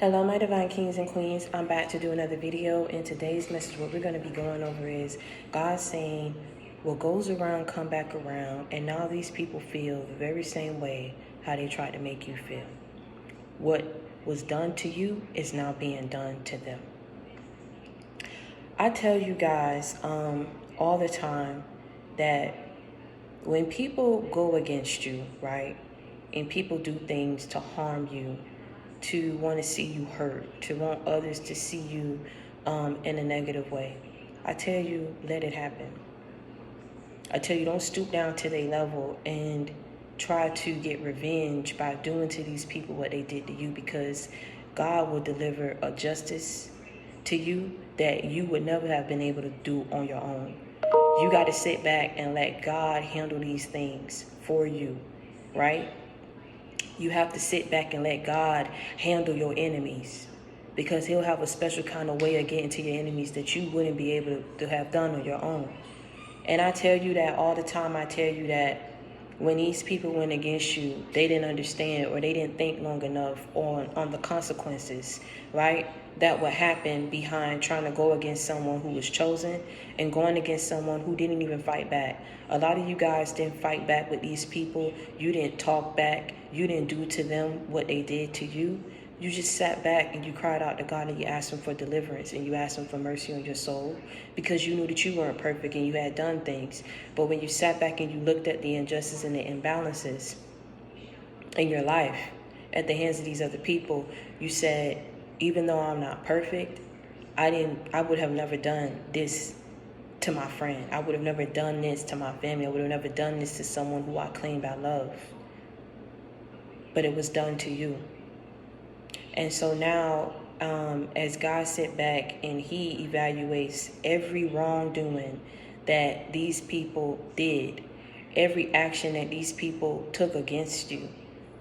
Hello, my divine kings and queens. I'm back to do another video. In today's message, what we're going to be going over is God saying, what goes around come back around, and now these people feel the very same way how they tried to make you feel. What was done to you is now being done to them. I tell you guys all the time that when people go against you, right, and people do things to harm you, to want to see you hurt, to want others to see you in a negative way, I tell you, let it happen. I tell you, don't stoop down to their level and try to get revenge by doing to these people what they did to you, because God will deliver a justice to you that you would never have been able to do on your own. You got to sit back and let God handle these things for you, right? You have to sit back and let God handle your enemies, because he'll have a special kind of way of getting to your enemies that you wouldn't be able to have done on your own. And I tell you that all the time. I tell you that when these people went against you, they didn't understand, or they didn't think long enough on the consequences, right? That would happen behind trying to go against someone who was chosen and going against someone who didn't even fight back. A lot of you guys didn't fight back with these people. You didn't talk back. You didn't do to them what they did to you. You just sat back and you cried out to God and you asked him for deliverance and you asked him for mercy on your soul, because you knew that you weren't perfect and you had done things. But when you sat back and you looked at the injustice and the imbalances in your life at the hands of these other people, you said, even though I'm not perfect, I would have never done this to my friend. I would have never done this to my family. I would have never done this to someone who I claimed I love. But it was done to you. And so now, as God sit back and he evaluates every wrongdoing that these people did, every action that these people took against you,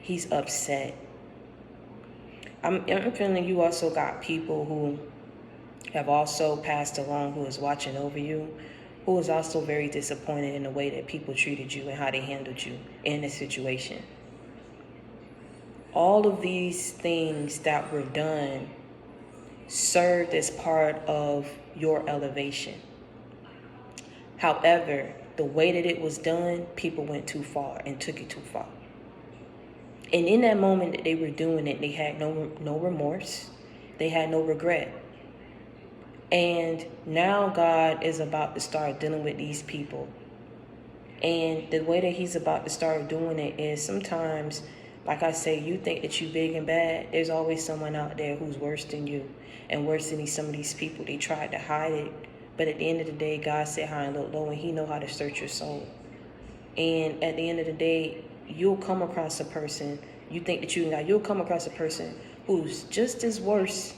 he's upset. I'm feeling you also got people who have also passed along, who is watching over you, who is also very disappointed in the way that people treated you and how they handled you in this situation. All of these things that were done served as part of your elevation. However, the way that it was done, people went too far and took it too far. And in that moment that they were doing it, they had no remorse. They had no regret. And now God is about to start dealing with these people. And the way that he's about to start doing it is, sometimes, like I say, you think that you big and bad. There's always someone out there who's worse than you and worse than some of these people. They tried to hide it. But at the end of the day, God sit high and look low, and he know how to search your soul. And at the end of the day, you'll come across a person, you think that you'll come across a person who's just as worse.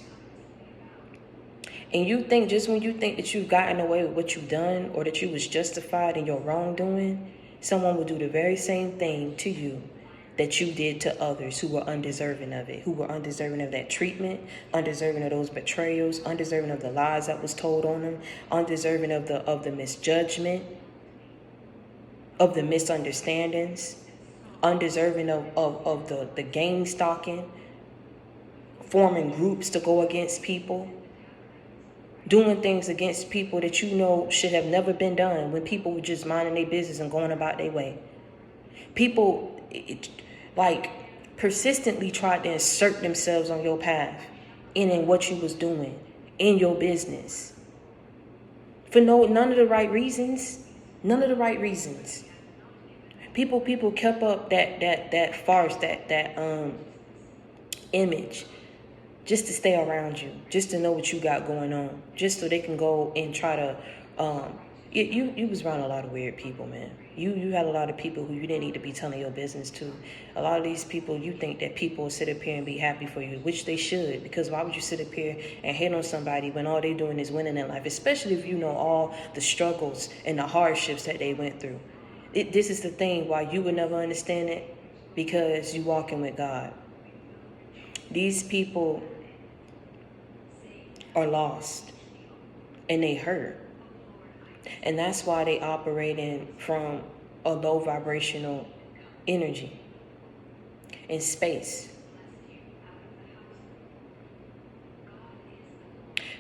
And you think, just when you think that you've gotten away with what you've done, or that you was justified in your wrongdoing, someone will do the very same thing to you that you did to others who were undeserving of it, who were undeserving of that treatment, undeserving of those betrayals, undeserving of the lies that was told on them, undeserving of the misjudgment, of the misunderstandings, undeserving of the gang stalking, forming groups to go against people, doing things against people that you know should have never been done, when people were just minding their business and going about their way. People persistently tried to insert themselves on your path and in what you was doing in your business for none of the right reasons. None of the right reasons. People kept up that farce, that image, just to stay around you, just to know what you got going on, just so they can go and try to you was around a lot of weird people, man. You had a lot of people who you didn't need to be telling your business to. A lot of these people, you think that people will sit up here and be happy for you, which they should, because why would you sit up here and hate on somebody when all they doing is winning in life, especially if you know all the struggles and the hardships that they went through. This is the thing why you would never understand it, because you walking with God. These people are lost and they hurt. And that's why they operating from a low vibrational energy in space.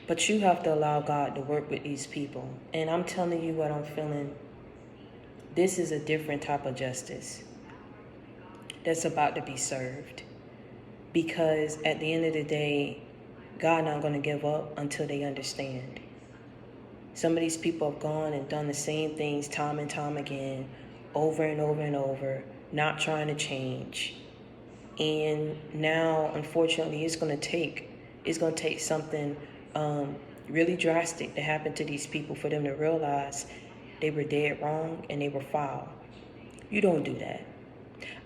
But you have to allow God to work with these people. And I'm telling you what I'm feeling. This is a different type of justice that's about to be served. Because at the end of the day, God not going to give up until they understand. Some of these people have gone and done the same things time and time again, over and over and over, not trying to change. And now, unfortunately, it's going to take something really drastic to happen to these people for them to realize they were dead wrong and they were foul. You don't do that.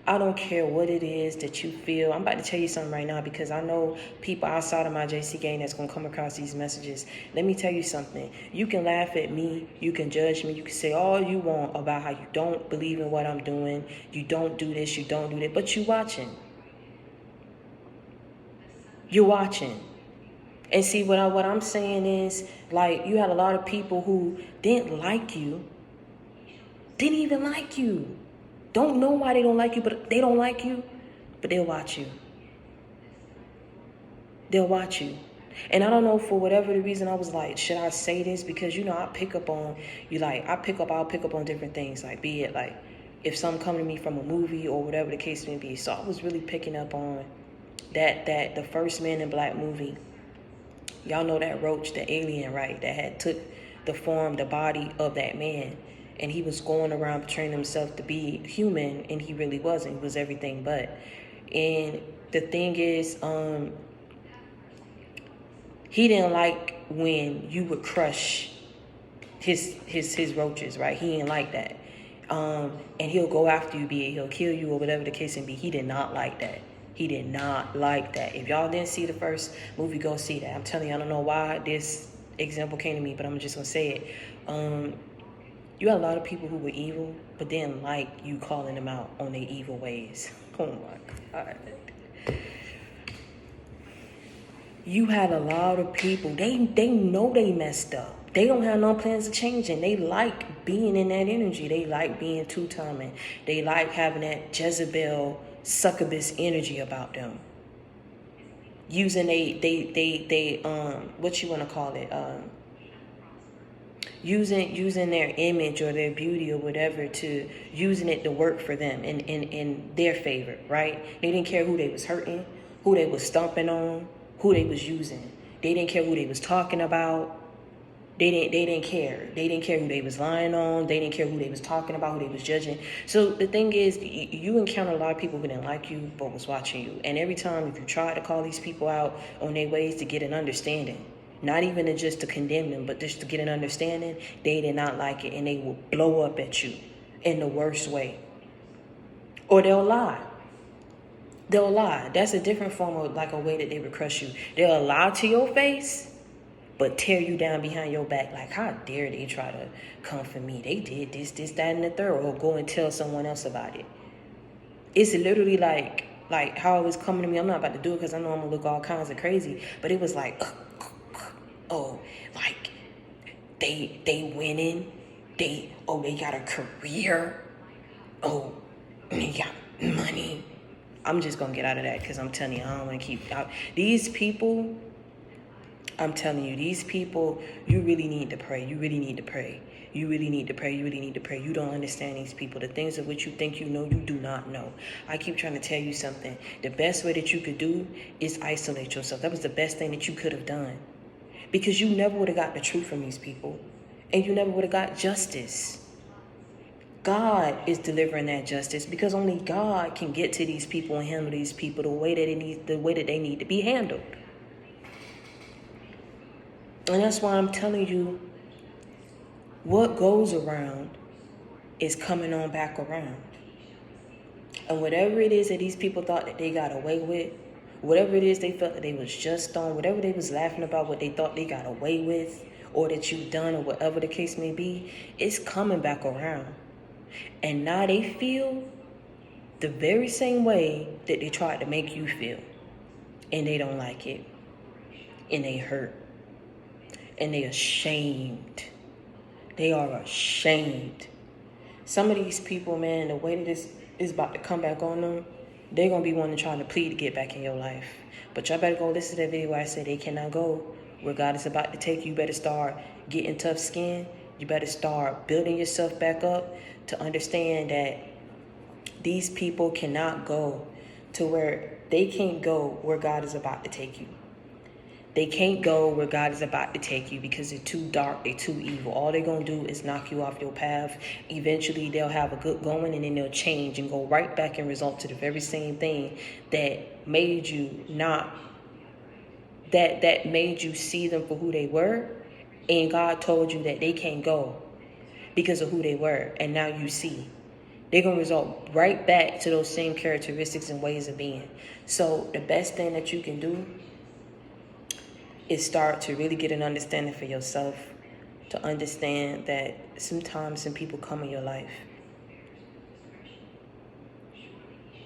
I don't care what it is that you feel. I'm about to tell you something right now, because I know people outside of my JC gang that's going to come across these messages. Let me tell you something. You can laugh at me. You can judge me. You can say all you want about how you don't believe in what I'm doing. You don't do this. You don't do that. But you're watching. You're watching. And see, what I'm saying is, like, you had a lot of people who didn't like you. Didn't even like you. Don't know why they don't like you, but they don't like you. But they'll watch you. They'll watch you. And I don't know, for whatever the reason, I was like, should I say this? Because, I pick up on, I'll pick up on different things. Like, be it, like, if something come to me from a movie or whatever the case may be. So I was really picking up on that the first Man in Black movie. Y'all know that roach, the alien, right? That had took the body of that man. And he was going around portraying himself to be human, and he really wasn't. He was everything but. And the thing is, he didn't like when you would crush his roaches, right? He didn't like that. And he'll go after you, be it he'll kill you or whatever the case may be. He did not like that. He did not like that. If y'all didn't see the first movie, go see that. I'm telling you, I don't know why this example came to me, but I'm just going to say it. You had a lot of people who were evil, but didn't like you calling them out on their evil ways. Oh my God. You had a lot of people, they know they messed up. They don't have no plans of changing. They like being in that energy. They like being two-timing. They like having that Jezebel succubus energy about them. Using what you want to call it, using their image or their beauty or whatever, to using it to work for them in their favor, right? They didn't care who they was hurting, who they was stomping on, who they was using. They didn't care who they was talking about. They didn't care. They didn't care who they was lying on. They didn't care who they was talking about, who they was judging. So the thing is, you encounter a lot of people who didn't like you but was watching you. And every time if you try to call these people out on their ways to get an understanding, not even just to condemn them, but just to get an understanding, they did not like it, and they will blow up at you in the worst way. Or they'll lie. They'll lie. That's a different form of, like, a way that they would crush you. They'll lie to your face, but tear you down behind your back. Like, how dare they try to come for me? They did this, that, and the third. Or go and tell someone else about it. It's literally like how it was coming to me. I'm not about to do it because I know I'm going to look all kinds of crazy. But it was like, oh, like, they winning. They got a career. Oh, they got money. I'm just going to get out of that because I'm telling you, I don't want to keep out. These people, I'm telling you, these people, you really need to pray. You really need to pray. You really need to pray. You really need to pray. You don't understand these people. The things of which you think you know, you do not know. I keep trying to tell you something. The best way that you could do is isolate yourself. That was the best thing that you could have done. Because you never would have got the truth from these people. And you never would have got justice. God is delivering that justice, because only God can get to these people and handle these people the way that they need to be handled. And that's why I'm telling you, what goes around is coming on back around. And whatever it is that these people thought that they got away with, whatever it is they felt that they was just on, whatever they was laughing about, what they thought they got away with, or that you've done, or whatever the case may be, it's coming back around. And now they feel the very same way that they tried to make you feel. And they don't like it. And they hurt. And they ashamed. They are ashamed. Some of these people, man, the way that this is about to come back on them, they're going to be wanting to try to plead to get back in your life. But y'all better go listen to that video where I said they cannot go where God is about to take you. You better start getting tough skin. You better start building yourself back up to understand that these people cannot go to where they can't go where God is about to take you. They can't go where God is about to take you because they're too dark, they're too evil. All they're going to do is knock you off your path. Eventually, they'll have a good going and then they'll change and go right back and result to the very same thing that made you not, that made you see them for who they were. And God told you that they can't go because of who they were. And now you see. They're going to result right back to those same characteristics and ways of being. So the best thing that you can do is start to really get an understanding for yourself, to understand that sometimes some people come in your life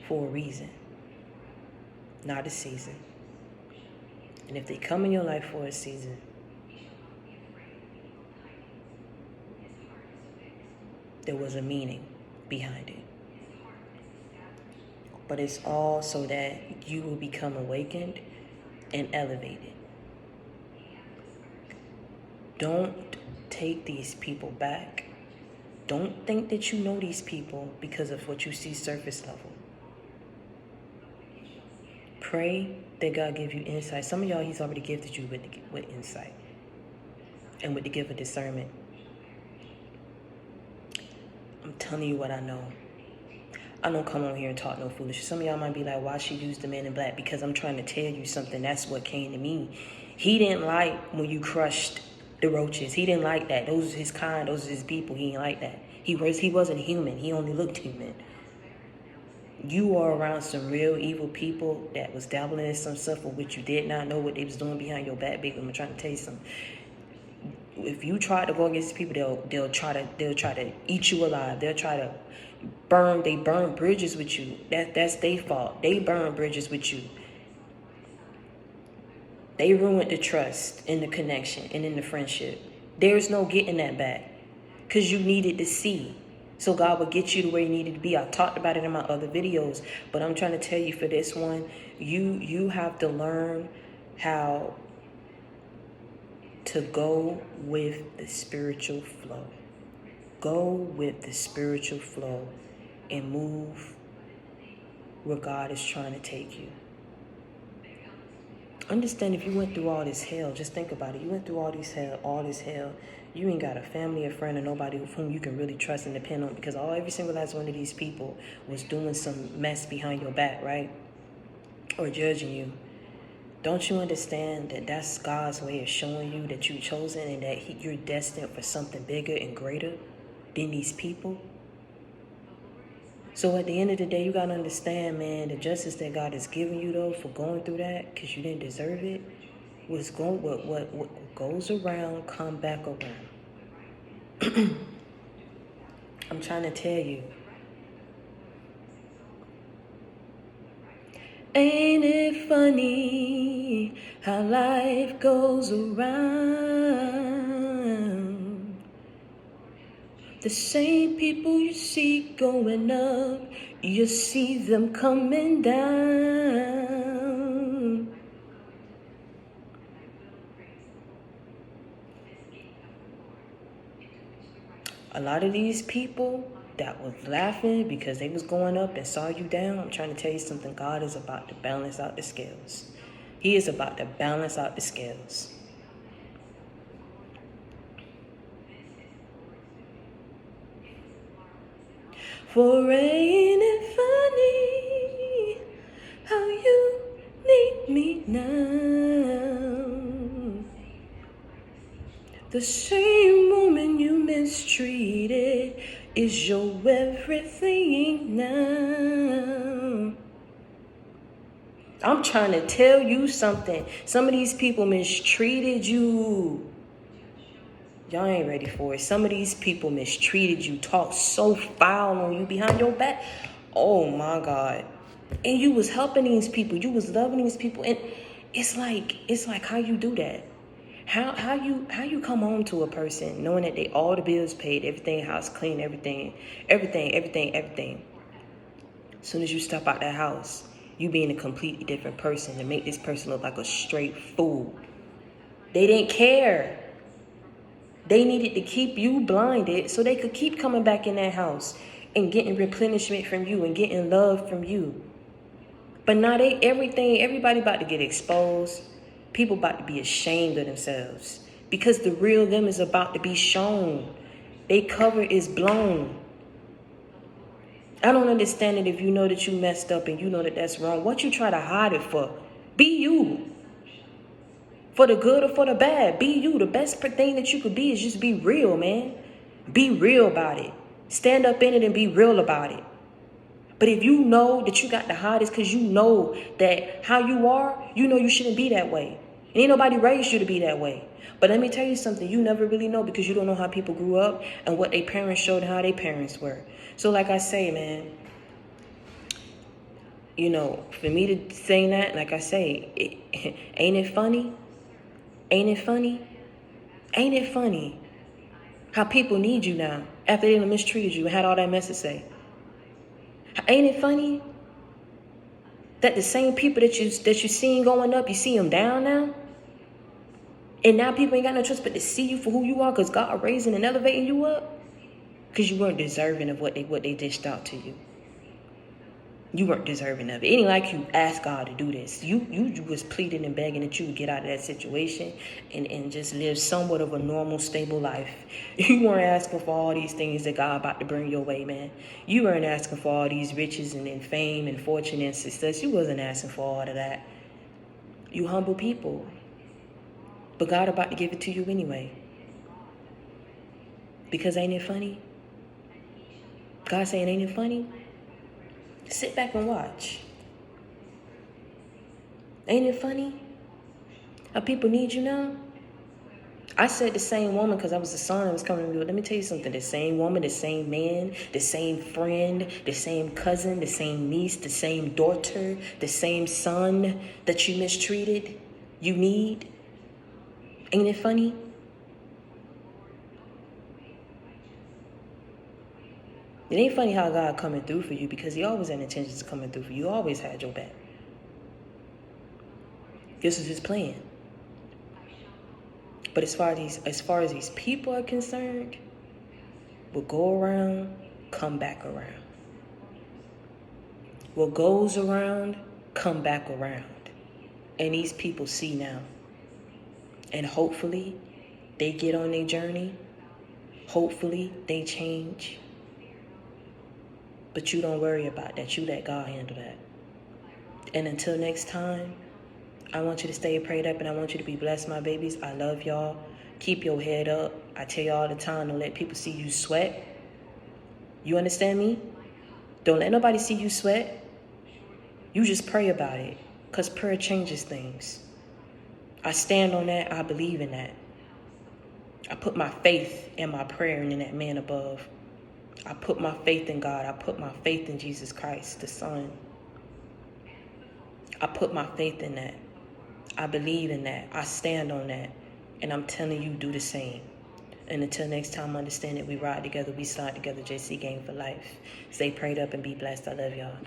for a reason, not a season. And if they come in your life for a season, there was a meaning behind it. But it's all so that you will become awakened and elevated. Don't take these people back. Don't think that you know these people because of what you see surface level. Pray that God give you insight. Some of y'all, he's already gifted you with insight and with the gift of discernment. I'm telling you what I know. I don't come on here and talk no foolishness. Some of y'all might be like, why she used the man in black? Because I'm trying to tell you something. That's what came to me. He didn't like when you crushed the roaches. He didn't like that. Those are his kind. Those are his people. He didn't like that. He wasn't human. He only looked human. You are around some real evil people that was dabbling in some stuff for which you did not know what they was doing behind your back, baby. I'm trying to tell you something. If you try to go against people, they'll try to eat you alive. They'll try to burn bridges with you. That's their fault. They burn bridges with you. They ruined the trust in the connection and in the friendship. There's no getting that back because you needed to see. So God will get you to where you needed to be. I talked about it in my other videos, but I'm trying to tell you for this one, you have to learn how to go with the spiritual flow. Go with the spiritual flow and move where God is trying to take you. Understand, if you went through all this hell, just think about it. You went through all this hell. You ain't got a family, a friend, or nobody whom you can really trust and depend on, because every single last one of these people was doing some mess behind your back, right? Or judging you. Don't you understand that that's God's way of showing you that you're chosen and that you're destined for something bigger and greater than these people? So at the end of the day, you got to understand, man, the justice that God has given you, though, for going through that, because you didn't deserve it, what goes around, come back around. I'm trying to tell you. Ain't it funny how life goes around? The same people you see going up, you see them coming down. A lot of these people that was laughing because they was going up and saw you down, I'm trying to tell you something. God is about to balance out the scales. He is about to balance out the scales. For ain't it funny how you need me now? The same woman you mistreated is your everything now. I'm trying to tell you something. Some of these people mistreated you. Y'all ain't ready for it. Some of these people mistreated you, talked so foul on you behind your back. Oh my God. And you was helping these people. You was loving these people. And it's like how you do that. How you come home to a person knowing that all the bills paid, everything, house clean, everything. As soon as you step out that house, you being a completely different person and make this person look like a straight fool. They didn't care. They needed to keep you blinded so they could keep coming back in that house and getting replenishment from you and getting love from you. But now everybody about to get exposed. People about to be ashamed of themselves because the real them is about to be shown. They cover is blown. I don't understand it if you know that you messed up and you know that that's wrong. What you try to hide it for? Be you. For the good or for the bad, be you. The best thing that you could be is just be real, man. Be real about it. Stand up in it and be real about it. But if you know that you got to hide it because you know that how you are, you know you shouldn't be that way. And ain't nobody raised you to be that way. But let me tell you something, you never really know because you don't know how people grew up and what their parents showed and how their parents were. So like I say, man, you know, for me to say that, like I say, ain't it funny? Ain't it funny? Ain't it funny how people need you now after they mistreated you and had all that mess to say? Ain't it funny that the same people that you seen going up, you see them down now? And now people ain't got no choice but to see you for who you are because God raising and elevating you up because you weren't deserving of what they dished out to you. You weren't deserving of it. It ain't like you asked God to do this. You was pleading and begging that you would get out of that situation and just live somewhat of a normal, stable life. You weren't asking for all these things that God about to bring your way, man. You weren't asking for all these riches and fame and fortune and success. You wasn't asking for all of that. You humble people. But God about to give it to you anyway. Because ain't it funny? God saying, ain't it funny? Sit back and watch. Ain't it funny how people need you now? I said the same woman because I was the son that was coming to me. Let me tell you something. The same woman, the same man, the same friend, the same cousin, the same niece, the same daughter, the same son that you mistreated, you need. Ain't it funny? It ain't funny how God coming through for you because he always had intentions of coming through for you. He always had your back. This is his plan. But as far as these people are concerned, what go around, come back around. What goes around, come back around. And these people see now. And hopefully they get on their journey. Hopefully they change. But you don't worry about that. You let God handle that. And until next time, I want you to stay prayed up and I want you to be blessed, my babies. I love y'all. Keep your head up. I tell you all the time, don't let people see you sweat. You understand me? Don't let nobody see you sweat. You just pray about it because prayer changes things. I stand on that. I believe in that. I put my faith in my prayer and in that man above. I put my faith in God. I put my faith in Jesus Christ, the Son. I put my faith in that. I believe in that. I stand on that. And I'm telling you, do the same. And until next time, understand that we ride together, we slide together, JC Gang for life. Stay prayed up and be blessed. I love y'all.